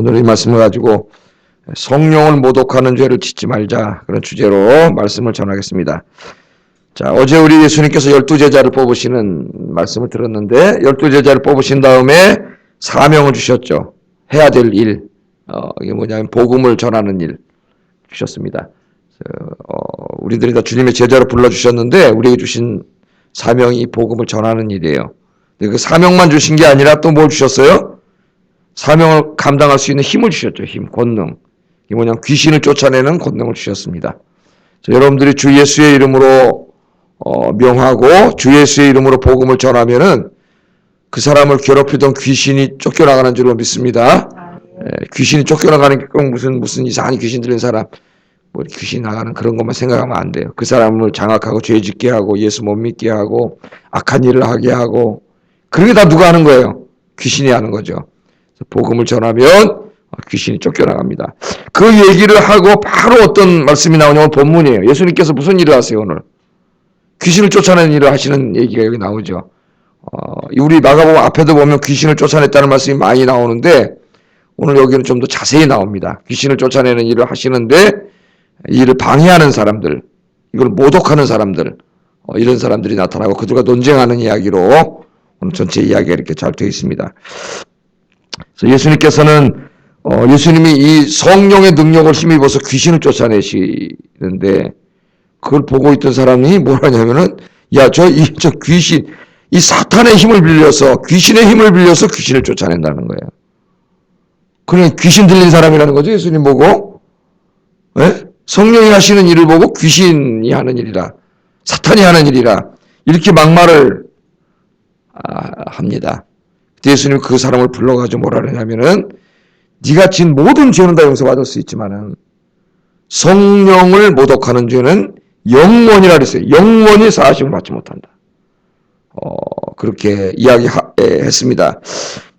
오늘 이 말씀을 가지고 성령을 모독하는 죄를 짓지 말자, 그런 주제로 말씀을 전하겠습니다. 자, 어제 우리 예수님께서 12제자를 뽑으시는 말씀을 들었는데 12제자를 뽑으신 다음에 사명을 주셨죠. 해야 될 일, 이게 뭐냐면 복음을 전하는 일 주셨습니다. 우리들이 다 주님의 제자로 불러주셨는데 우리에게 주신 사명이 복음을 전하는 일이에요. 그 사명만 주신 게 아니라 또 뭘 주셨어요? 사명을 감당할 수 있는 힘을 주셨죠. 힘, 권능. 이게 뭐냐면 귀신을 쫓아내는 권능을 주셨습니다. 여러분들이 주 예수의 이름으로 명하고 주 예수의 이름으로 복음을 전하면은 그 사람을 괴롭히던 귀신이 쫓겨나가는 줄로 믿습니다. 귀신이 쫓겨나가는 게 꼭 무슨 이상한 귀신 들린 사람, 뭐 귀신 나가는 그런 것만 생각하면 안 돼요. 그 사람을 장악하고 죄 짓게 하고 예수 못 믿게 하고 악한 일을 하게 하고 그런 게 다 누가 하는 거예요? 귀신이 하는 거죠. 복음을 전하면 귀신이 쫓겨나갑니다. 그 얘기를 하고 바로 어떤 말씀이 나오냐면 본문이에요. 예수님께서 무슨 일을 하세요 오늘? 귀신을 쫓아내는 일을 하시는 얘기가 여기 나오죠. 우리 마가복음 앞에도 보면 귀신을 쫓아냈다는 말씀이 많이 나오는데 오늘 여기는 좀 더 자세히 나옵니다. 귀신을 쫓아내는 일을 하시는데 이를 방해하는 사람들, 이걸 모독하는 사람들, 이런 사람들이 나타나고 그들과 논쟁하는 이야기로 오늘 전체 이야기가 이렇게 잘 되어 있습니다. 그래서 예수님께서는 예수님이 이 성령의 능력을 힘입어서 귀신을 쫓아내시는데 그걸 보고 있던 사람이 뭐라냐면은 저 귀신, 이 사탄의 힘을 빌려서 귀신의 힘을 빌려서 귀신을 쫓아낸다는 거예요. 그냥 귀신 들린 사람이라는 거죠. 예수님 보고. 네? 성령이 하시는 일을 보고 귀신이 하는 일이라, 사탄이 하는 일이라 이렇게 막말을 합니다. 예수님이 그 사람을 불러가지고 뭐라 그러냐면은 네가 진 모든 죄는 다 용서받을 수 있지만은 성령을 모독하는 죄는 영원이라 그랬어요. 영원히 사하심을 받지 못한다. 그렇게 이야기했습니다.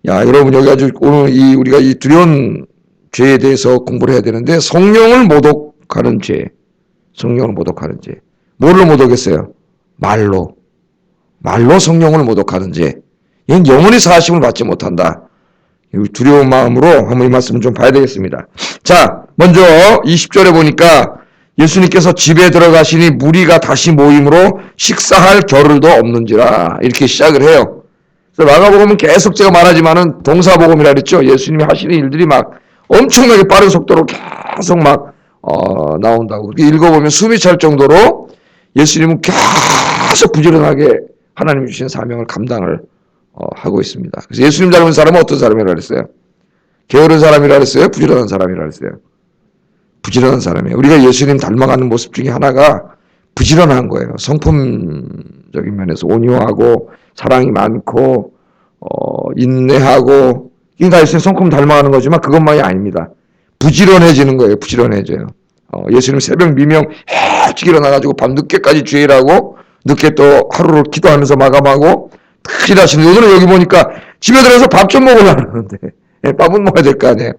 야, 여러분 여기 아주 오늘 우리가 이 두려운 죄에 대해서 공부를 해야 되는데 성령을 모독하는 죄, 성령을 모독하는 죄. 뭘로 모독했어요? 말로 성령을 모독하는 죄. 이건 영원히 사하심을 받지 못한다. 두려운 마음으로 한번 이 말씀을 좀 봐야 되겠습니다. 자, 먼저 20절에 보니까 예수님께서 집에 들어가시니 무리가 다시 모임으로 식사할 겨를도 없는지라 이렇게 시작을 해요. 그래서 마가복음은 계속 제가 말하지만은 동사복음이라 그랬죠. 예수님이 하시는 일들이 막 엄청나게 빠른 속도로 계속 막 나온다고. 그렇게 읽어보면 숨이 찰 정도로 예수님은 계속 부지런하게 하나님 주신 사명을 감당을 하고 있습니다. 그래서 예수님 닮은 사람은 어떤 사람이라 그랬어요? 게으른 사람이라 그랬어요? 부지런한 사람이라 그랬어요? 부지런한 사람이에요. 우리가 예수님 닮아가는 모습 중에 하나가 부지런한 거예요. 성품적인 면에서 온유하고 사랑이 많고 인내하고 이게 다 예수님 성품 닮아가는 거지만 그것만이 아닙니다. 부지런해지는 거예요. 부지런해져요. 예수님 새벽 미명 일찍 일어나가지고 밤 늦게까지 주일하고 늦게 또 하루를 기도하면서 마감하고 일하시는. 오늘은 여기 보니까 집에 들어서 밥 좀 먹으려고 하는데 밥은 먹어야 될 거 아니에요.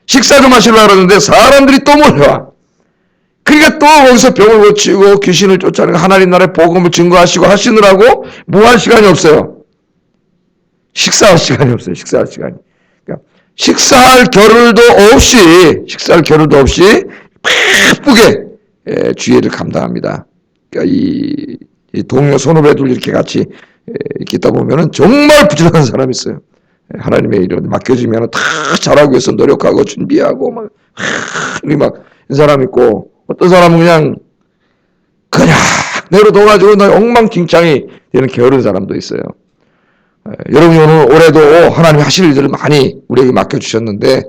식사 좀 하시려고 하는데 사람들이 또 몰려와. 그러니까 또 거기서 병을 고치고 귀신을 쫓아내고 하나님 나라의 복음을 증거하시고 하시느라고 뭐 할 시간이 없어요. 식사할 시간이 없어요. 식사할 시간이. 그러니까 식사할 겨를도 없이 바쁘게 주의를 감당합니다. 그러니까 이 동료 선후배들 이렇게 같이 이렇게 있다 보면은 정말 부지런한 사람이 있어요. 하나님의 일을 맡겨지면 다 잘하기 위해서 노력하고 준비하고 막 이 사람 있고 어떤 사람은 그냥 내려둬가지고 엉망진창이 되는 게으른 사람도 있어요. 여러분이 오늘 올해도 하나님이 하실 일들을 많이 우리에게 맡겨주셨는데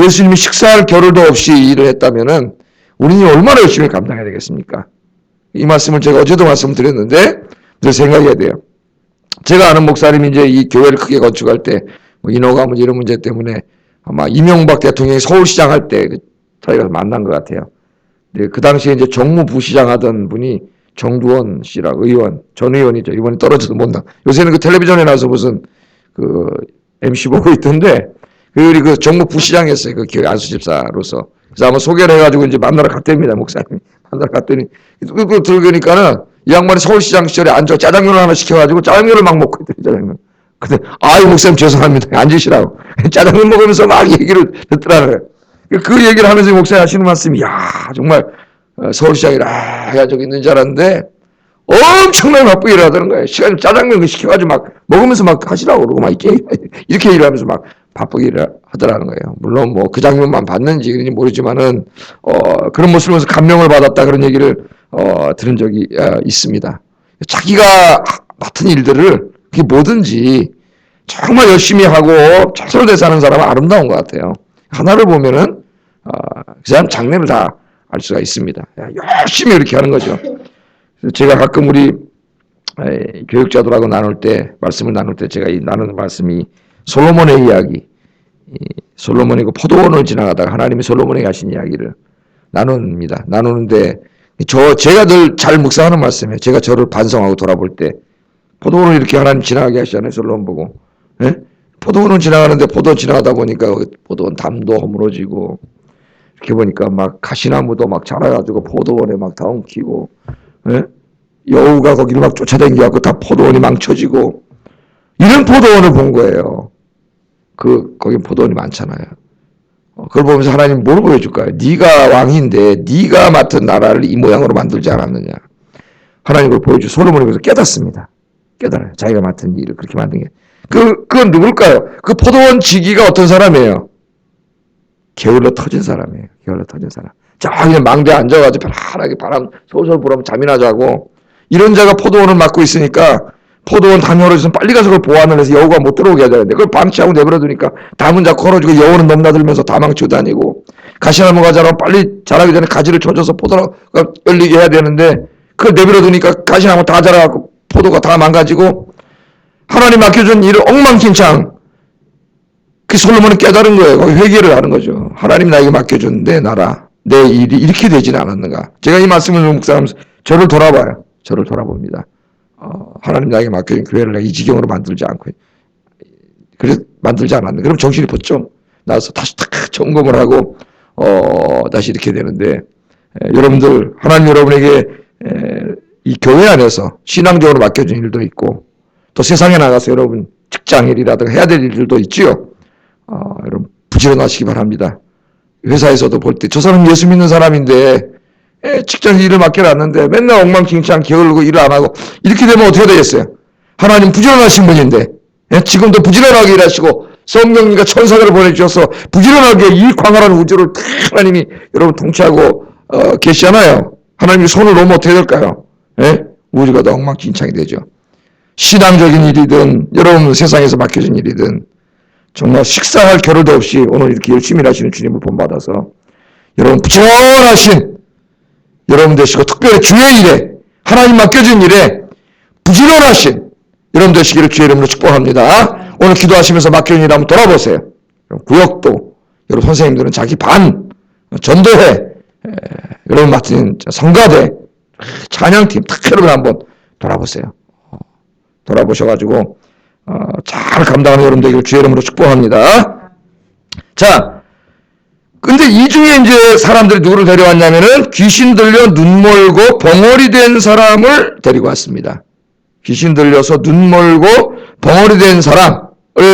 예수님이 식사할 겨를도 없이 일을 했다면은 우리는 얼마나 열심히 감당해야 되겠습니까? 이 말씀을 제가 어제도 말씀드렸는데 늘 생각해야 돼요. 제가 아는 목사님이 이제 이 교회를 크게 건축할 때 인허가문 이런 문제 때문에 아마 이명박 대통령이 서울시장 할 때 저희가 만난 것 같아요. 근데 그 당시에 이제 정무부시장 하던 분이 정두원 씨라 전 의원이죠. 이번에 떨어져도 못 나. 요새는 그 텔레비전에 나와서 무슨 그 MC 보고 있던데 그 정무부시장 했어요. 그 교회 안수집사로서. 그래서 아마 소개를 해가지고 이제 만나러 갔답니다. 목사님이. 만나러 갔더니 그거 들으니까는 이 양반이 서울시장 시절에 앉아 짜장면을 하나 시켜가지고 짜장면을 막 먹고 있더니 짜장면. 근데, 아유, 목사님 죄송합니다. 앉으시라고. 짜장면 먹으면서 막 얘기를 듣더라고요. 그 얘기를 하면서 목사님 하시는 말씀이, 야 정말, 서울시장이라, 야, 저기 있는 줄 알았는데, 엄청나게 바쁘게 일하더는 거예요. 시간 짜장면 시켜가지고 막 먹으면서 막 하시라고 그러고 막 이렇게 일하면서 막 바쁘게 하더라는 거예요. 물론 뭐 그 장면만 봤는지 그런지 모르지만은 그런 모습을 보면서 감명을 받았다 그런 얘기를 들은 적이 있습니다. 자기가 맡은 일들을 그게 뭐든지 정말 열심히 하고 최선을 다해서 하는 사람은 아름다운 것 같아요. 하나를 보면은 그 사람 장래를 다 알 수가 있습니다. 열심히 이렇게 하는 거죠. 제가 가끔 우리 교육자들하고 말씀을 나눌 때 제가 나누는 말씀이 솔로몬의 이야기, 솔로몬이 그 포도원을 지나가다가 하나님이 솔로몬에게 하신 이야기를 나누는데 제가 늘 잘 묵상하는 말씀이에요. 제가 저를 반성하고 돌아볼 때 포도원을 이렇게 하나님 지나가게 하시잖아요. 솔로몬 보고. 예? 포도원을 지나가는데 포도 지나가다 보니까 포도원 담도 허물어지고 이렇게 보니까 막 가시나무도 막 자라가지고 포도원에 막 다 엉키고 예? 여우가 거기를 막 쫓아다니고 다 포도원이 망쳐지고 이런 포도원을 본 거예요. 거기 포도원이 많잖아요. 그걸 보면서 하나님 뭘 보여줄까요? 네가 왕인데 네가 맡은 나라를 이 모양으로 만들지 않았느냐. 하나님 그걸 보여주고 솔로몬이 그래서 깨닫습니다. 깨달아요. 자기가 맡은 일을 그렇게 만든 게. 그건 누굴까요? 그 포도원 지기가 어떤 사람이에요? 게을러 터진 사람이에요. 게을러 터진 사람. 저기 망대에 앉아가지고 편안하게 바람 솔솔 불으면 잠이나 자고 이런 자가 포도원을 맡고 있으니까 포도원 담이 얼어져서 빨리 가서 그걸 보완을 해서 여우가 못 들어오게 해야 되는데 그걸 방치하고 내버려두니까 담은 자꾸 얼어지고 여우는 넘나들면서 다 망치고 다니고 가시나무가 자라면 빨리 자라기 전에 가지를 쳐줘서 포도가 열리게 해야 되는데 그걸 내버려두니까 가시나무 다 자라갖고 포도가 다 망가지고 하나님 맡겨준 일을 엉망진창. 그 솔로몬은 깨달은 거예요. 거기 회개를 하는 거죠. 하나님 나에게 맡겨준 내 나라, 내 일이 이렇게 되지는 않았는가. 제가 이 말씀을 묵상하면서 저를 돌아봐요. 저를 돌아봅니다. 하나님 나에게 맡겨준 교회를 내가 이 지경으로 만들지 않고 그래 만들지 않았는데 그럼 정신이 번쩍 나서 다시 탁 점검을 하고 다시 이렇게 되는데 여러분들 하나님 여러분에게 이 교회 안에서 신앙적으로 맡겨준 일도 있고 또 세상에 나가서 여러분 직장일이라든가 해야 될 일들도 있지요. 여러분 부지런하시기 바랍니다. 회사에서도 볼 때 저 사람 예수 믿는 사람인데 직장 일을 맡겨놨는데 맨날 엉망진창 게을르고 일을 안 하고 이렇게 되면 어떻게 되겠어요? 하나님 부지런하신 분인데 지금도 부지런하게 일하시고 성령님과 천사들을 보내주셔서 부지런하게 이 광활한 우주를 하나님이 여러분 통치하고 계시잖아요. 하나님이 손을 놓으면 어떻게 될까요? 우주가 더 엉망진창이 되죠. 신앙적인 일이든 여러분 세상에서 맡겨진 일이든 정말 식사할 겨를도 없이 오늘 이렇게 열심히 일하시는 주님을 본받아서 여러분 부지런하신 여러분 되시고 특별히 주의 일에 하나님 맡겨진 일에 부지런하신 여러분 되시기를 주의 이름으로 축복합니다. 오늘 기도하시면서 맡겨진 일 한번 돌아보세요. 구역도 여러분 선생님들은 자기 반 전도회 여러분 맡은 성가대 찬양팀 탁 여러분 한번 돌아보세요. 돌아보셔가지고 잘 감당하는 여러분 되기를 주의 이름으로 축복합니다. 자, 근데 이 중에 이제 사람들이 누구를 데려왔냐면은 귀신 들려 눈 멀고 벙어리 된 사람을 데리고 왔습니다. 귀신 들려서 눈 멀고 벙어리 된 사람을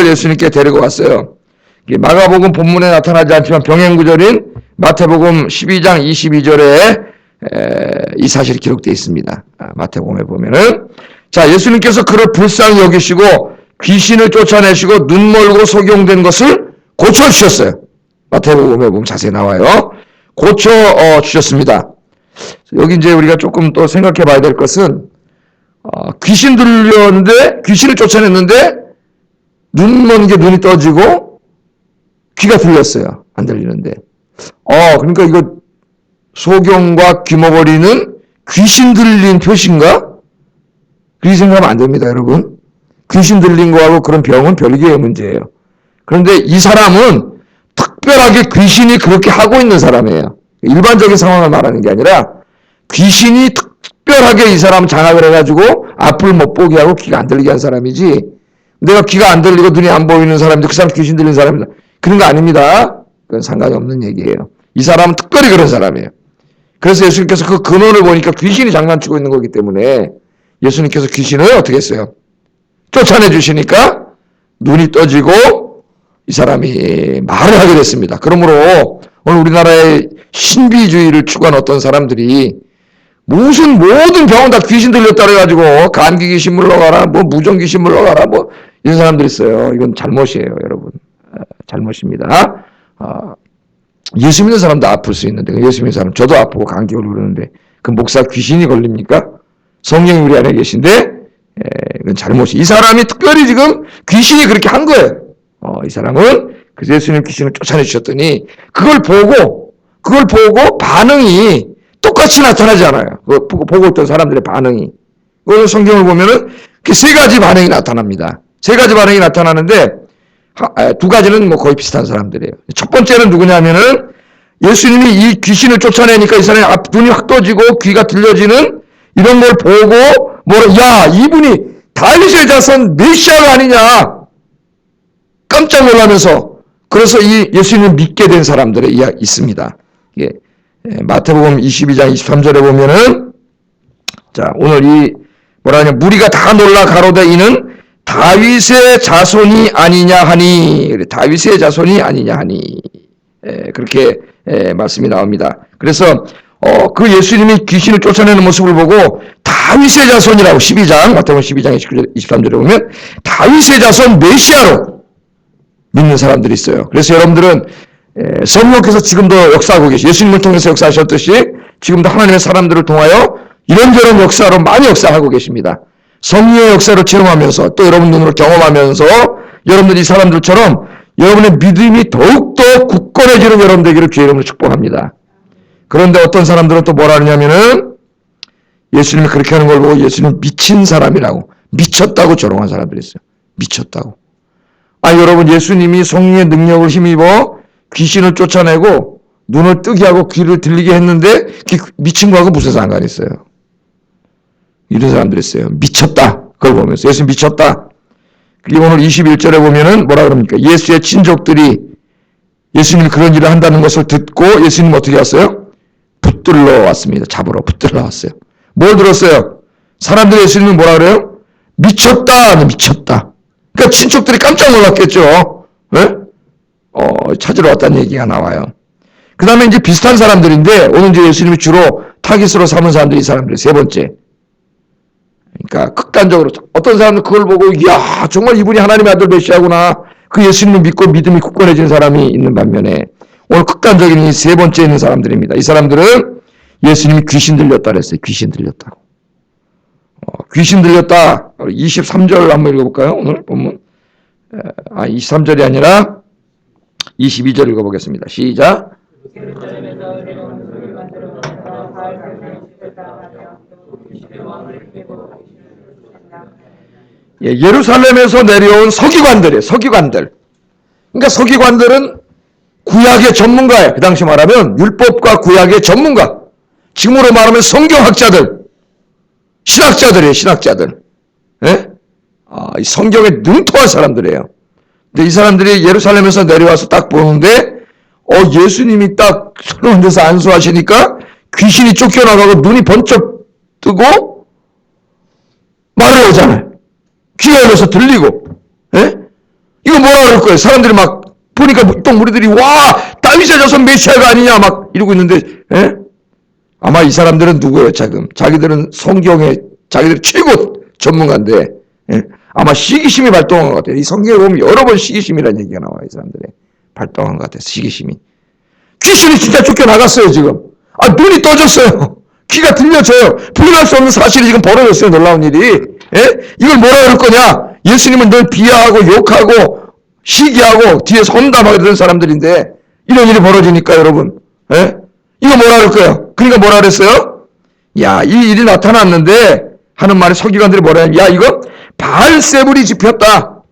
예수님께 데리고 왔어요. 마가복음 본문에 나타나지 않지만 병행구절인 마태복음 12장 22절에 이 사실이 기록되어 있습니다. 마태복음에 보면은 자 예수님께서 그를 불쌍히 여기시고 귀신을 쫓아내시고 눈 멀고 소경된 것을 고쳐주셨어요. 마태복음에 보면 자세히 나와요. 고쳐주셨습니다. 여기 이제 우리가 조금 또 생각해 봐야 될 것은 귀신 들렸는데 귀신을 쫓아냈는데 눈 먼 게 눈이 떠지고 귀가 들렸어요. 안 들리는데 그러니까 이거 소경과 귀머거리는 귀신 들린 표시인가? 그렇게 생각하면 안 됩니다, 여러분. 귀신 들린 거하고 그런 병은 별개의 문제예요. 그런데 이 사람은 특별하게 귀신이 그렇게 하고 있는 사람이에요. 일반적인 상황을 말하는 게 아니라 귀신이 특별하게 이 사람 장악을 해가지고 앞을 못 보게 하고 귀가 안 들리게 한 사람이지 내가 귀가 안 들리고 눈이 안 보이는 사람인데 그 사람 귀신 들린 사람이다. 그런 거 아닙니다. 그건 상관이 없는 얘기예요. 이 사람은 특별히 그런 사람이에요. 그래서 예수님께서 그 근원을 보니까 귀신이 장난치고 있는 거기 때문에 예수님께서 귀신을 어떻게 했어요? 쫓아내 주시니까 눈이 떠지고 이 사람이 말을 하게 됐습니다. 그러므로 오늘 우리나라의 신비주의를 추구한 어떤 사람들이 무슨 모든 병은 다 귀신 들렸다 그래가지고 감기 귀신 물러가라, 뭐 무전 귀신 물러가라, 뭐 이런 사람들이 있어요. 이건 잘못이에요, 여러분. 잘못입니다. 예수 믿는 사람도 아플 수 있는데, 예수 믿는 사람, 저도 아프고 감기 걸리고 그러는데, 그 목사 귀신이 걸립니까? 성령이 우리 안에 계신데, 이건 잘못이. 이 사람이 특별히 지금 귀신이 그렇게 한 거예요. 이 사람은 그래서 예수님 귀신을 쫓아내주셨더니, 그걸 보고 반응이 똑같이 나타나지 않아요. 보고 있던 사람들의 반응이. 오늘 성경을 보면은 세 가지 반응이 나타납니다. 세 가지 반응이 나타나는데, 두 가지는 뭐 거의 비슷한 사람들이에요. 첫 번째는 누구냐면은 예수님이 이 귀신을 쫓아내니까 이 사람이 눈이 확 떠지고 귀가 들려지는 이런 걸 보고 야, 이분이 다윗의 자손 메시아가 아니냐 깜짝 놀라면서 그래서 이 예수님을 믿게 된 사람들이 있습니다. 예. 마태복음 22장 23절에 보면은 자, 오늘 이 뭐라냐 무리가 다 놀라 가로되 이는 다윗의 자손이 아니냐 하니 다윗의 자손이 아니냐 하니 그렇게 말씀이 나옵니다. 그래서 그 예수님이 귀신을 쫓아내는 모습을 보고 다윗의 자손이라고 12장 마태복음 12장 23절에 보면 다윗의 자손 메시아로 믿는 사람들이 있어요. 그래서 여러분들은 성령께서 지금도 역사하고 계시 예수님을 통해서 역사하셨듯이 지금도 하나님의 사람들을 통하여 이런저런 역사로 많이 역사하고 계십니다. 성령의 역사를 체험하면서 또 여러분 눈으로 경험하면서 여러분들이 이 사람들처럼 여러분의 믿음이 더욱더 굳건해지는 여러분 되기를 주의 이름으로 축복합니다. 그런데 어떤 사람들은 또 뭐라 하냐면은 예수님이 그렇게 하는 걸 보고 예수님 미친 사람이라고 미쳤다고 조롱한 사람들이 있어요. 미쳤다고. 여러분 예수님이 성령의 능력을 힘입어 귀신을 쫓아내고 눈을 뜨게 하고 귀를 들리게 했는데 미친 거하고 무슨 상관이 있어요. 이런 사람들이 있어요. 미쳤다. 그걸 보면서 예수 미쳤다. 그리고 오늘 21절에 보면은 뭐라 그럽니까? 예수의 친족들이 예수님이 그런 일을 한다는 것을 듣고 예수님 어떻게 왔어요? 붙들러 왔습니다. 잡으러 붙들러 왔어요. 뭘 들었어요? 사람들이 예수님은 뭐라 그래요? 미쳤다. 미쳤다. 그러니까 친척들이 깜짝 놀랐겠죠. 네? 찾으러 왔다는 얘기가 나와요. 그 다음에 이제 비슷한 사람들인데 오늘 이제 예수님이 주로 타깃으로 삼은 사람들이 이 사람들이 세 번째. 그러니까 극단적으로 어떤 사람은 그걸 보고 이야 정말 이분이 하나님의 아들 메시아구나 그 예수님을 믿고 믿음이 굳건해진 사람이 있는 반면에 오늘 극단적인 이 세 번째에 있는 사람들입니다. 이 사람들은 예수님이 귀신 들렸다 그랬어요. 귀신 들렸다고. 귀신 들렸다. 23절 한번 읽어볼까요? 오늘 본문 23절이 아니라 22절 읽어보겠습니다. 시작. 예루살렘에서 내려온 서기관들이에요. 서기관들. 그러니까 서기관들은 구약의 전문가예요. 그 당시 말하면 율법과 구약의 전문가. 지금으로 말하면 성경학자들. 신학자들이에요. 신학자들. 예? 이 성경에 능통한 사람들이에요. 근데 이 사람들이 예루살렘에서 내려와서 딱 보는데 예수님이 딱 손을 얹어서 안수하시니까 귀신이 쫓겨나가고 눈이 번쩍 뜨고 말을 하잖아요. 귀가 열려서 들리고, 예? 이거 뭐라 그럴 거예요? 사람들이 막, 보니까 또 무리들이, 와, 다윗의 자손 메시아가 아니냐, 막 이러고 있는데, 예? 아마 이 사람들은 누구예요, 지금? 자기들은 성경의, 자기들 최고 전문가인데, 예? 아마 시기심이 발동한 것 같아요. 이 성경에 보면 여러 번 시기심이라는 얘기가 나와요, 이 사람들의. 발동한 것 같아요, 시기심이. 귀신이 진짜 쫓겨나갔어요, 지금. 눈이 떠졌어요. 귀가 들려져요. 부인할 수 없는 사실이 지금 벌어졌어요. 놀라운 일이. 예? 이걸 뭐라 그럴 거냐? 예수님은 늘 비하하고 욕하고 시기하고 뒤에서 험담하게 되는 사람들인데 이런 일이 벌어지니까 여러분. 예? 이거 뭐라 그럴 거예요? 그러니까 뭐라 그랬어요? 야, 이 일이 나타났는데 하는 말에 서기관들이 뭐라 하냐? 야, 이거 바알세불이 집혔다.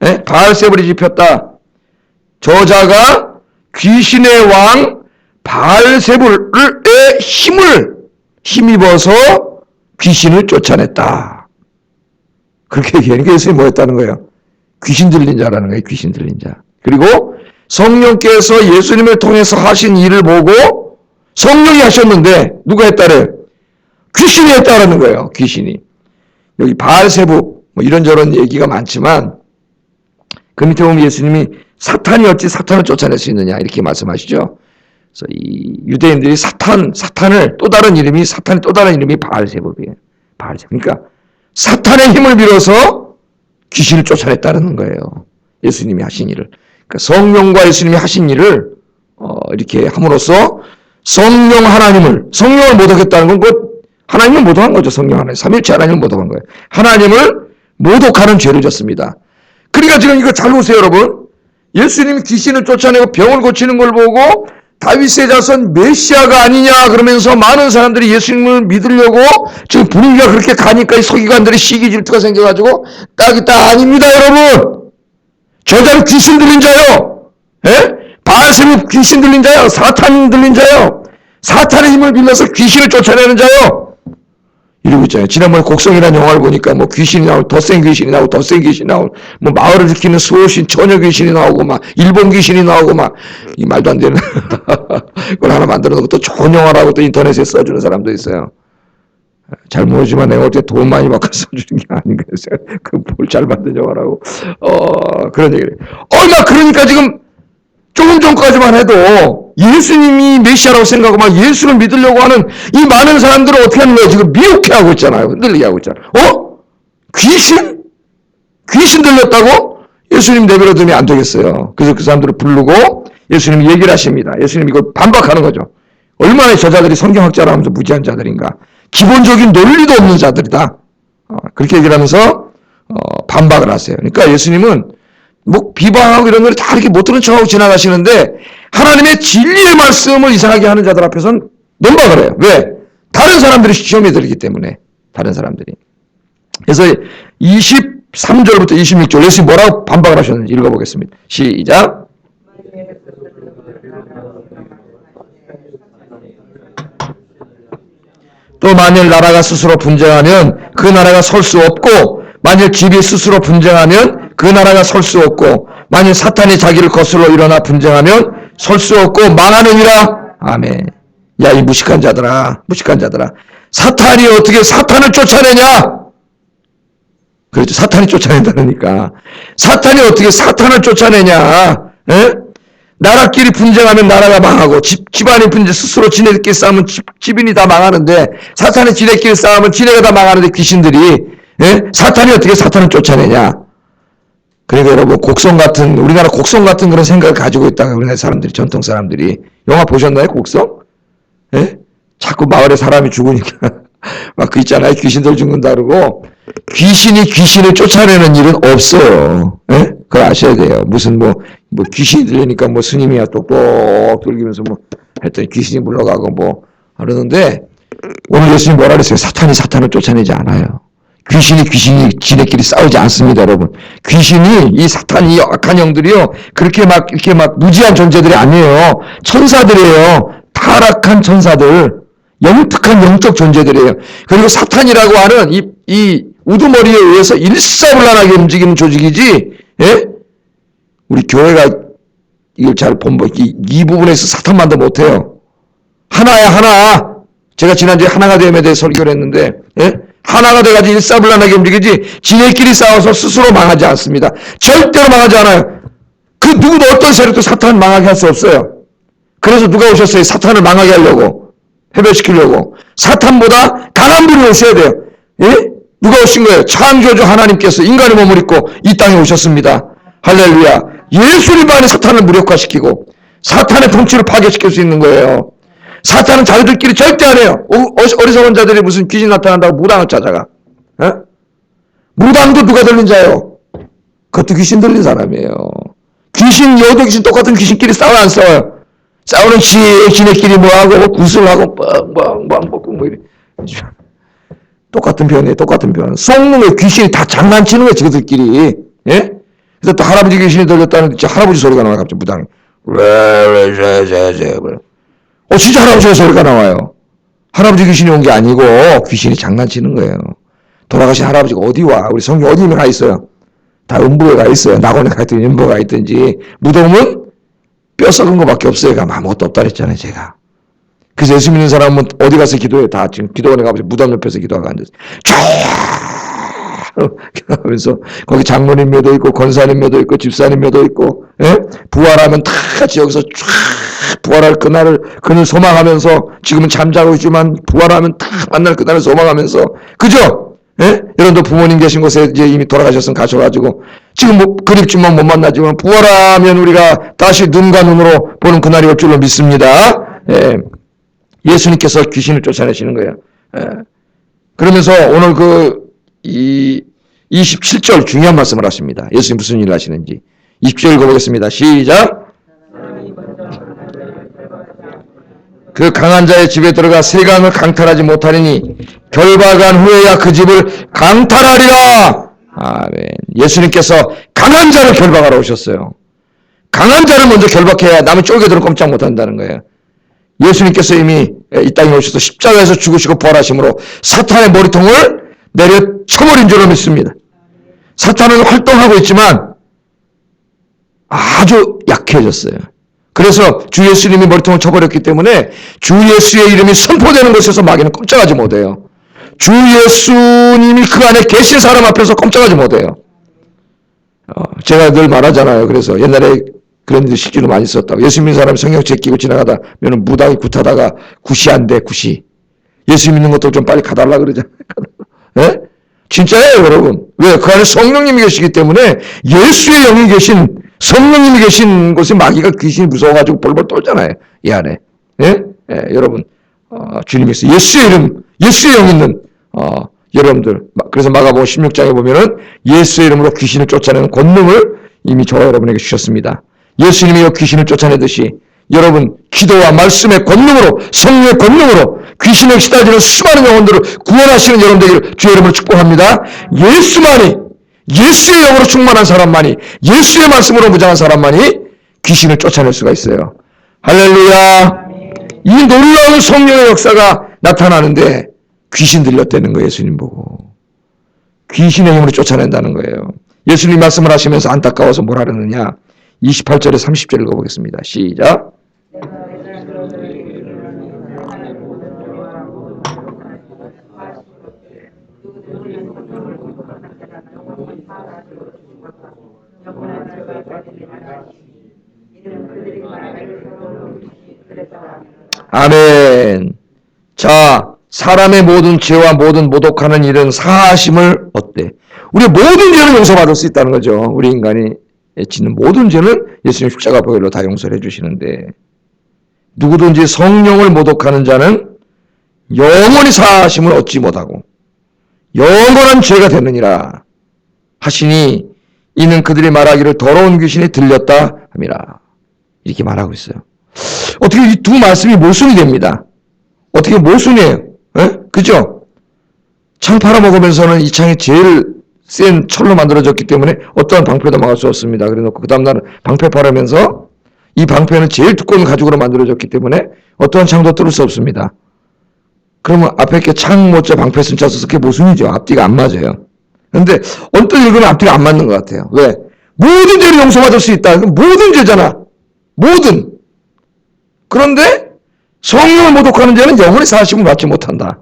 예? 바알세불이 집혔다. 저자가 귀신의 왕 바알세불의 힘을 힘입어서 귀신을 쫓아냈다. 그렇게 얘기하니까 예수님이 뭐 했다는 거예요? 귀신 들린 자라는 거예요. 귀신 들린 자. 그리고 성령께서 예수님을 통해서 하신 일을 보고 성령이 하셨는데 누가 했다래요? 귀신이 했다라는 거예요. 귀신이. 여기 바알세부 뭐 이런저런 얘기가 많지만 그 밑에 보면 예수님이 사탄이 어찌 사탄을 쫓아낼 수 있느냐 이렇게 말씀하시죠. 그래서 이 유대인들이 사탄을 또 다른 이름이 사탄의 또 다른 이름이 바알세법이에요. 바알세법. 그러니까 사탄의 힘을 빌어서 귀신을 쫓아냈다는 거예요. 예수님이 하신 일을. 그러니까 성령과 예수님이 하신 일을 이렇게 함으로써 성령을 모독했다는 건 하나님을 모독한 거죠. 성령 하나님. 삼일체 하나님을 모독한 거예요. 하나님을 모독하는 죄를 졌습니다. 그러니까 지금 이거 잘 보세요, 여러분. 예수님이 귀신을 쫓아내고 병을 고치는 걸 보고 다윗의 자손 메시아가 아니냐 그러면서 많은 사람들이 예수님을 믿으려고 지금 분위기가 그렇게 가니까 이 서기관들이 시기 질투가 생겨가지고 딱 아닙니다, 여러분. 저자는 귀신 들린 자요. 예? 바알세법 귀신 들린 자요. 사탄 들린 자요. 사탄의 힘을 빌려서 귀신을 쫓아내는 자요. 이러고 있잖아요. 지난번에 곡성이라는 영화를 보니까 뭐 귀신이 나오고 더 센 귀신이 나오고 더 센 귀신이 나오고 뭐 마을을 지키는 수호신 처녀 귀신이 나오고 막 일본 귀신이 나오고 막 이 말도 안 되는 그걸 하나 만들어 놓고 또 좋은 영화라고 또 인터넷에 써주는 사람도 있어요. 잘 모르지만 내가 어떻게 돈 많이 받고 써주는 게 아닌가 했어요. 그 뭘 잘 만든 영화라고 그런 얘기를 막 그러니까 지금 조금 전까지만 해도 예수님이 메시아라고 생각하고 막 예수를 믿으려고 하는 이 많은 사람들은 어떻게 하는 거예요? 지금 미혹해 하고 있잖아요. 흔들리게 하고 있잖아요. 귀신? 귀신 들렸다고? 예수님 내버려 두면 안 되겠어요. 그래서 그 사람들을 부르고 예수님이 얘기를 하십니다. 예수님이 이걸 반박하는 거죠. 얼마나 저자들이 성경학자라 하면서 무지한 자들인가. 기본적인 논리도 없는 자들이다. 그렇게 얘기를 하면서 반박을 하세요. 그러니까 예수님은 뭐 비방하고 이런 걸 다 이렇게 못 들은 척하고 지나가시는데 하나님의 진리의 말씀을 이상하게 하는 자들 앞에서는 논박을 해요. 왜? 다른 사람들이 시험에 들기 때문에. 다른 사람들이. 그래서 23절부터 26절 예수님이 뭐라고 반박을 하셨는지 읽어보겠습니다. 시작. 또 만일 나라가 스스로 분쟁하면 그 나라가 설 수 없고 만일 집이 스스로 분쟁하면 그 나라가 설 수 없고 만일 사탄이 자기를 거슬러 일어나 분쟁하면 설 수 없고 망하느니라. 아멘. 야, 이 무식한 자들아. 사탄이 어떻게 사탄을 쫓아내냐? 그렇죠. 사탄이 쫓아낸다니까. 사탄이 어떻게 사탄을 쫓아내냐? 에? 나라끼리 분쟁하면 나라가 망하고 집안이 분쟁 스스로 지네끼리 싸우면 집인이 다 망하는데 사탄이 지네끼리 싸우면 지네가 다 망하는데 귀신들이 사탄이 어떻게 사탄을 쫓아내냐? 그러니까 여러분 우리나라 곡성 같은 그런 생각을 가지고 있다가 우리나라 사람들이 전통 사람들이 영화 보셨나요? 곡성? 자꾸 마을에 사람이 죽으니까 막 그 있잖아요. 귀신들 죽는다 그러고 귀신이 귀신을 쫓아내는 일은 없어요. 그걸 아셔야 돼요. 무슨 뭐 귀신이 들리니까 뭐 스님이야 똑똑 돌기면서 뭐 했더니 귀신이 물러가고 뭐 그러는데 오늘 예수님 뭐라 그랬어요? 사탄이 사탄을 쫓아내지 않아요. 귀신이 지네끼리 싸우지 않습니다, 여러분. 귀신이 이 사탄 이 악한 영들이요 그렇게 막 이렇게 막 무지한 존재들이 아니에요. 천사들이에요. 타락한 천사들, 영특한 영적 존재들이에요. 그리고 사탄이라고 하는 이 우두머리에 의해서 일사불란하게 움직이는 조직이지. 우리 교회가 이걸 잘 이 부분에서 사탄만도 못해요. 하나야 하나. 제가 지난주에 하나가 됨에 대해 설교를 했는데 하나가 돼가지고 일사불란하게 움직이지 지네끼리 싸워서 스스로 망하지 않습니다. 절대로 망하지 않아요. 그 누구도 어떤 세력도 사탄을 망하게 할 수 없어요. 그래서 누가 오셨어요? 사탄을 망하게 하려고. 해배시키려고. 사탄보다 강한 분이 오셔야 돼요. 누가 오신 거예요? 창조주 하나님께서 인간의 몸을 입고 이 땅에 오셨습니다. 할렐루야. 예수님만이 사탄을 무력화시키고 사탄의 통치를 파괴시킬 수 있는 거예요. 사탄은 자기들끼리 절대 안 해요. 어리석은 자들이 무슨 귀신 나타난다고 무당을 찾아가. 무당도 누가 들린 자요? 그것도 귀신 들린 사람이에요. 여도 귀신 똑같은 귀신끼리 싸워요, 안 싸워요? 싸우는 지네끼리 뭐하고 구슬하고 뻥뻥뻥 먹고 뭐 이래. 똑같은 변이에요. 똑같은 변. 속는 거예요. 귀신이 다 장난치는 거예요. 저들끼리. 그래서 또 할아버지 귀신이 들렸다는 할아버지 소리가 나와요. 갑자기 무당. 진짜 할아버지 소리가 나와요. 할아버지 귀신이 온 게 아니고 귀신이 장난치는 거예요. 돌아가신 할아버지가 어디 와? 우리 성경 어디 가 있어요? 다 음부에 가 있어요. 낙원에 가 있든지 음부에 가 있든지. 무덤은 뼈 썩은 거밖에 없어요. 아무것도 없다 그랬잖아요, 제가. 그래서 예수 믿는 사람은 어디 가서 기도해요? 다 지금 기도원에 가서 무덤 옆에서 기도하고 앉아서 하면서 거기 장로님 묘도 있고 권사님 묘도 있고 집사님 묘도 있고, 예? 부활하면 다 같이 여기서 쫙 부활할 그날을 소망하면서, 지금은 잠자고 있지만 부활하면 다 만날 그날을 소망하면서, 그죠? 예? 여러분도 부모님 계신 곳에 이제 이미 돌아가셨으면 가셔가지고 지금 뭐 그립지만 못 만나지만 부활하면 우리가 다시 눈과 눈으로 보는 그날이 올 줄로 믿습니다. 예. 예수님께서 귀신을 쫓아내시는 거예요. 예. 그러면서 오늘 27절 중요한 말씀을 하십니다. 예수님 무슨 일을 하시는지. 20절 읽어보겠습니다. 시작. 그 강한 자의 집에 들어가 세간을 강탈하지 못하리니 결박한 후에야 그 집을 강탈하리라. 아멘. 예수님께서 강한 자를 결박하러 오셨어요. 강한 자를 먼저 결박해야 남은 쫄개들은 꼼짝 못한다는 거예요. 예수님께서 이미 이 땅에 오셔서 십자가에서 죽으시고 부활하심으로 사탄의 머리통을 내려 쳐버린 줄로 믿습니다. 사탄은 활동하고 있지만 아주 약해졌어요. 그래서 주 예수님이 머리통을 쳐버렸기 때문에 주 예수의 이름이 선포되는 곳에서 마귀는 꼼짝하지 못해요. 주 예수님이 그 안에 계신 사람 앞에서 꼼짝하지 못해요. 제가 늘 말하잖아요. 그래서 옛날에 그런 일이 실제로 많이 있었다고. 예수 믿는 사람이 성경 제끼고 지나가다 면 무당이 굿하다가 굿이 안 돼, 굿이. 예수 믿는 것도 좀 빨리 가달라 그러잖아요. 예? 진짜예요, 여러분. 왜? 그 안에 성령님이 계시기 때문에 예수의 영이 계신, 성령님이 계신 곳에 마귀가 귀신이 무서워가지고 벌벌 떨잖아요. 이 안에. 예? 예, 여러분. 주님께서 예수의 이름, 예수의 영 있는, 여러분들. 그래서 마가복음 16장에 보면은 예수의 이름으로 귀신을 쫓아내는 권능을 이미 저와 여러분에게 주셨습니다. 예수님이 귀신을 쫓아내듯이 여러분 기도와 말씀의 권능으로, 성령의 권능으로 귀신에 시달리는 수많은 영혼들을 구원하시는 여러분 되기를 주의 이름으로 축복합니다. 예수만이, 예수의 영으로 충만한 사람만이, 예수의 말씀으로 무장한 사람만이 귀신을 쫓아낼 수가 있어요. 할렐루야. 이 놀라운 성령의 역사가 나타나는데 귀신 들렸다는 거예요. 예수님 보고. 귀신의 힘으로 쫓아낸다는 거예요. 예수님 말씀을 하시면서 안타까워서 뭐라 그러느냐. 28절에 30절 읽어보겠습니다. 시작. 아멘. 자, 사람의 모든 죄와 모든 모독하는 일은 사하심을 얻되 우리의 모든 죄는 용서받을 수 있다는 거죠. 우리 인간이 짓는 모든 죄는 예수님 십자가 보혈로 다 용서를 해주시는데 누구든지 성령을 모독하는 자는 영원히 사하심을 얻지 못하고 영원한 죄가 되느니라 하시니 이는 그들이 말하기를 더러운 귀신이 들렸다 함이라. 이렇게 말하고 있어요. 어떻게 이 두 말씀이 모순이 됩니다. 어떻게 모순이에요? 에? 그죠? 창 팔아먹으면서는 이 창이 제일 센 철로 만들어졌기 때문에 어떠한 방패도 막을 수 없습니다. 그래놓고 그 다음날은 방패 팔으면서 이 방패는 제일 두꺼운 가죽으로 만들어졌기 때문에 어떠한 창도 뚫을 수 없습니다. 그러면 앞에 이렇게 창 모자 방패 순자 써서 그게 모순이죠. 앞뒤가 안 맞아요. 그런데 언뜻 읽으면 앞뒤가 안 맞는 것 같아요. 왜? 모든 죄를 용서받을 수 있다. 모든 죄잖아. 모든. 그런데 성령을 모독하는 죄는 영원히 사하심을 받지 못한다.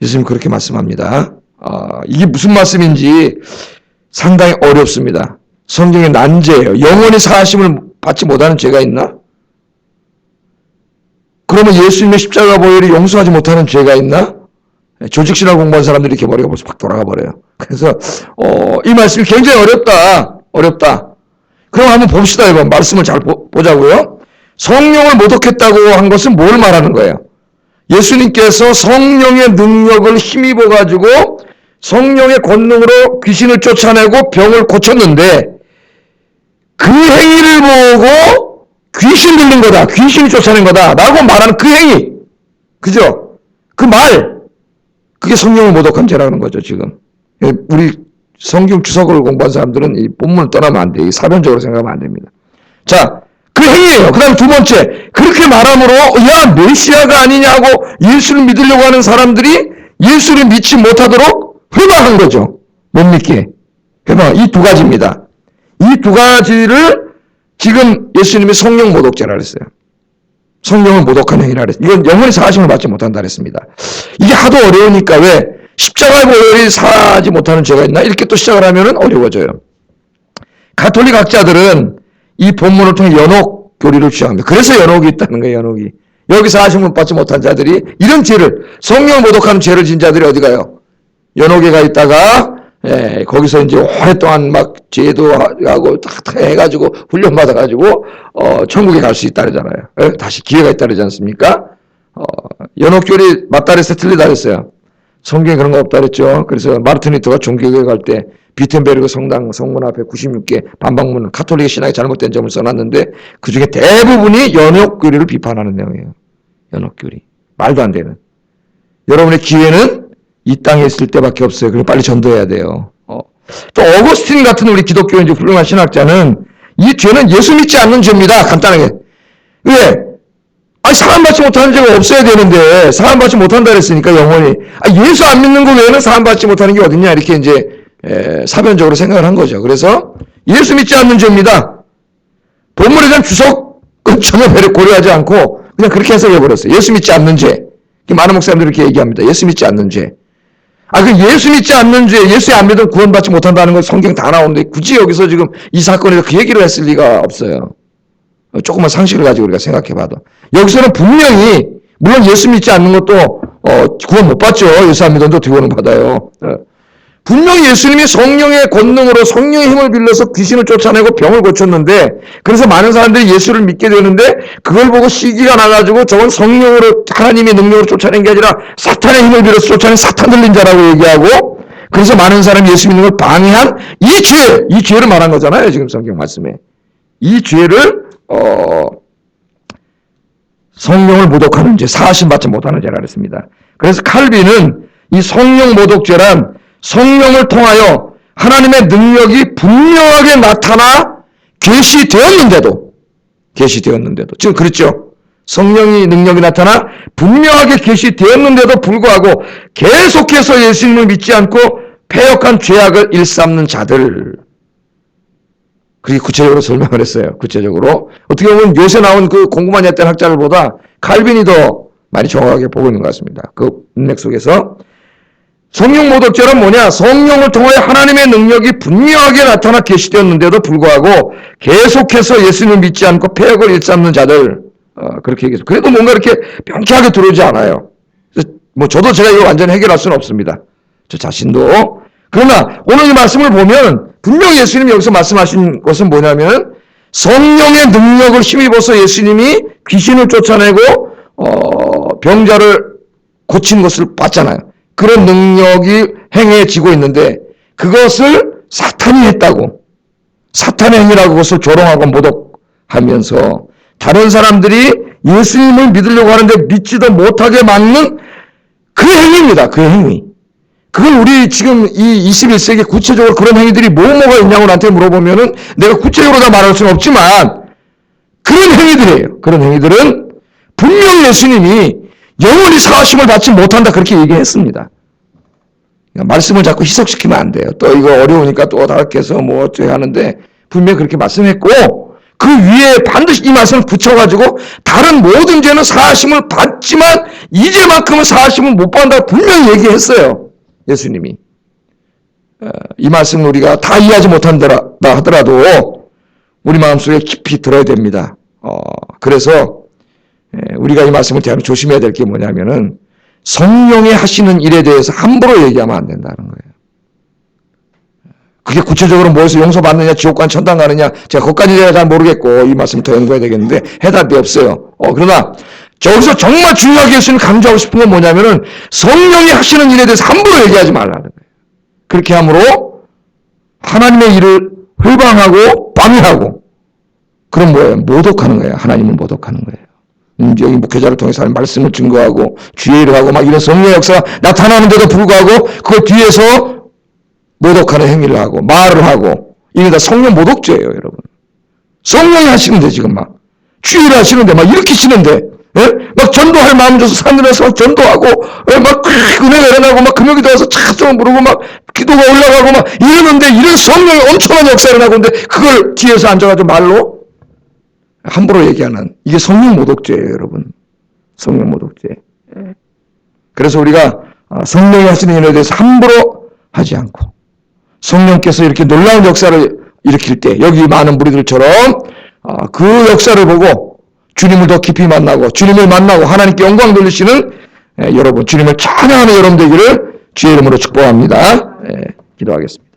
예수님 그렇게 말씀합니다. 이게 무슨 말씀인지 상당히 어렵습니다. 성경의 난제예요. 영원히 사하심을 받지 못하는 죄가 있나? 그러면 예수님의 십자가 보혈이 용서하지 못하는 죄가 있나? 조직신학 공부한 사람들이 이렇게 머리가 벌써 팍 돌아가 버려요. 그래서 이 말씀이 굉장히 어렵다. 그럼 한번 봅시다. 이번 말씀을 잘 보자고요. 성령을 모독했다고 한 것은 뭘 말하는 거예요? 예수님께서 성령의 능력을 힘입어 가지고 성령의 권능으로 귀신을 쫓아내고 병을 고쳤는데 그 행위를 보고 귀신 들린 거다, 귀신이 쫓아낸 거다 라고 말하는 그 행위, 그죠? 그 말, 그게 성령을 모독한 죄라는 거죠. 지금 우리 성경 주석을 공부한 사람들은 이 본문을 떠나면 안 돼요. 사변적으로 생각하면 안 됩니다. 자, 그 행위예요. 그 다음 두 번째, 그렇게 말함으로 야 메시아가 아니냐고 예수를 믿으려고 하는 사람들이 예수를 믿지 못하도록 회방한 거죠. 못 믿게 회방. 이 두 가지입니다. 이 두 가지를 지금 예수님이 성령 모독죄라 그랬어요. 성령을 모독한 행위라 그랬어요. 이건 영원히 사하심을 받지 못한다 그랬습니다. 이게 하도 어려우니까 왜 십자가의 보혈이 사하지 못하는 죄가 있나? 이렇게 또 시작을 하면은 어려워져요. 가톨릭 학자들은 이 본문을 통해 연옥 교리를 주장합니다. 그래서 연옥이 있다는 거예요, 연옥이. 여기서 하심을 받지 못한 자들이 이런 죄를, 성령을 모독하는 죄를 진 자들이 어디 가요? 연옥에 가 있다가, 거기서 이제 오랫동안 막 죄도 하고 다 해가지고 훈련받아가지고, 천국에 갈 수 있다 그러잖아요. 다시 기회가 있다 그러지 않습니까? 연옥 교리 맞다 그랬어요? 틀리다 그랬어요? 성경에 그런 거 없다 그랬죠. 그래서 마르틴 루터가 종교교회 갈 때 비텐베르그 성문 앞에 96개 반박문 가톨릭 신학이 잘못된 점을 써놨는데 그 중에 대부분이 연옥교리를 비판하는 내용이에요. 연옥교리. 말도 안 되는. 여러분의 기회는 이 땅에 있을 때밖에 없어요. 그럼 빨리 전도해야 돼요. 또 어거스틴 같은 우리 기독교 이제 훌륭한 신학자는 이 죄는 예수 믿지 않는 죄입니다. 간단하게. 왜? 아니, 사함받지 못하는 죄가 없어야 되는데, 사함받지 못한다 그랬으니까, 영원히. 예수 안 믿는 거 외에는 사함받지 못하는 게 어딨냐, 이렇게 이제, 사변적으로 생각을 한 거죠. 그래서, 예수 믿지 않는 죄입니다. 본문에 대한 주석은 전혀 고려하지 않고, 그냥 그렇게 해석해버렸어요. 예수 믿지 않는 죄. 많은 목사님들이 이렇게 얘기합니다. 예수 믿지 않는 죄. 그 예수 믿지 않는 죄, 예수에 안 믿으면 구원받지 못한다는 건 성경 다 나오는데, 굳이 여기서 지금 이 사건에서 그 얘기를 했을 리가 없어요. 조금만 상식을 가지고 우리가 생각해봐도. 여기서는 분명히, 물론 예수 믿지 않는 것도, 구원 못 받죠. 예수 안 믿어도 구원을 받아요. 분명히 예수님이 성령의 권능으로 성령의 힘을 빌려서 귀신을 쫓아내고 병을 고쳤는데, 그래서 많은 사람들이 예수를 믿게 되는데, 그걸 보고 시기가 나가지고 저건 성령으로, 하나님의 능력으로 쫓아낸 게 아니라 사탄의 힘을 빌려서 쫓아낸 사탄 들린 자라고 얘기하고, 그래서 많은 사람이 예수 믿는 걸 방해한 이 죄를 말한 거잖아요. 지금 성경 말씀에. 이 죄를 성령을 모독하는 죄, 사하심 받지 못하는 죄라 그랬습니다. 그래서 칼빈은 이 성령 모독죄란 성령을 통하여 하나님의 능력이 분명하게 나타나 계시되었는데도 지금 그렇죠. 성령의 능력이 나타나 분명하게 계시되었는데도 불구하고 계속해서 예수님을 믿지 않고 패역한 죄악을 일삼는 자들. 그게 구체적으로 설명을 했어요. 구체적으로. 어떻게 보면 요새 나온 그 공부만 했던 학자들보다 칼빈이 더 많이 정확하게 보고 있는 것 같습니다. 그 문맥 속에서. 성령 모독죄란 뭐냐? 성령을 통하여 하나님의 능력이 분명하게 나타나 계시되었는데도 불구하고 계속해서 예수님을 믿지 않고 패역을 일삼는 자들. 그렇게 얘기해서. 그래도 뭔가 이렇게 명쾌하게 들어오지 않아요. 저도 제가 이거 완전히 해결할 수는 없습니다. 저 자신도. 그러나 오늘 이 말씀을 보면 분명히 예수님이 여기서 말씀하신 것은 뭐냐면 성령의 능력을 힘입어서 예수님이 귀신을 쫓아내고 병자를 고친 것을 봤잖아요. 그런 능력이 행해지고 있는데 그것을 사탄이 했다고, 사탄의 행위라고 그것을 조롱하고 모독하면서 다른 사람들이 예수님을 믿으려고 하는데 믿지도 못하게 막는 그 행위입니다. 그 행위. 그걸 우리 지금 이 21세기 구체적으로 그런 행위들이 뭐가 있냐고 나한테 물어보면은 내가 구체적으로 다 말할 수는 없지만 그런 행위들이에요. 그런 행위들은 분명 예수님이 영원히 사하심을 받지 못한다 그렇게 얘기했습니다. 말씀을 자꾸 희석시키면 안 돼요. 또 이거 어려우니까 또 다르게 해서 뭐 어쩌게 하는데 분명히 그렇게 말씀했고 그 위에 반드시 이 말씀을 붙여가지고 다른 모든 죄는 사하심을 받지만 이제만큼은 사하심을 못 받는다고 분명히 얘기했어요. 예수님이. 이 말씀을 우리가 다 이해하지 못한다 하더라도 우리 마음속에 깊이 들어야 됩니다. 그래서 우리가 이 말씀을 대하면 조심해야 될 게 뭐냐면은 성령이 하시는 일에 대해서 함부로 얘기하면 안 된다는 거예요. 그게 구체적으로 뭐에서 용서받느냐, 지옥 간 천당 가느냐, 제가 그것까지 제가 잘 모르겠고 이 말씀 더 연구해야 되겠는데 해답이 없어요. 그러나 저기서 정말 중요하게 예수님 강조하고 싶은 건 뭐냐면은 성령이 하시는 일에 대해서 함부로 얘기하지 말라는 거예요. 그렇게 함으로 하나님의 일을 회방하고 방해하고 그럼 뭐예요? 모독하는 거예요. 하나님을 모독하는 거예요. 여기 목회자를 통해서 하는 말씀을 증거하고 주의 일을 하고 막 이런 성령의 역사가 나타나는데도 불구하고 그 뒤에서 모독하는 행위를 하고 말을 하고 이게 다 성령 모독죄예요, 여러분. 성령이 하시는데 지금 막 주의 일을 하시는데 막 일으키시는데 막 전도할 마음 줘서 산들에서 막 전도하고 막 은혜가 일어나고 막 금요기도 와서 차좀 부르고 막 기도가 올라가고 막 이러는데 이런 성령이 엄청난 역사가 일어나고 있는데 그걸 뒤에서 앉아가지고 말로 함부로 얘기하는 이게 성령 모독죄예요, 여러분. 성령 모독죄. 그래서 우리가 성령이 하시는 일에 대해서 함부로 하지 않고 성령께서 이렇게 놀라운 역사를 일으킬 때 여기 많은 무리들처럼 그 역사를 보고 주님을 더 깊이 만나고 주님을 만나고 하나님께 영광 돌리시는 여러분, 주님을 찬양하는 여러분 되기를 주의 이름으로 축복합니다. 기도하겠습니다.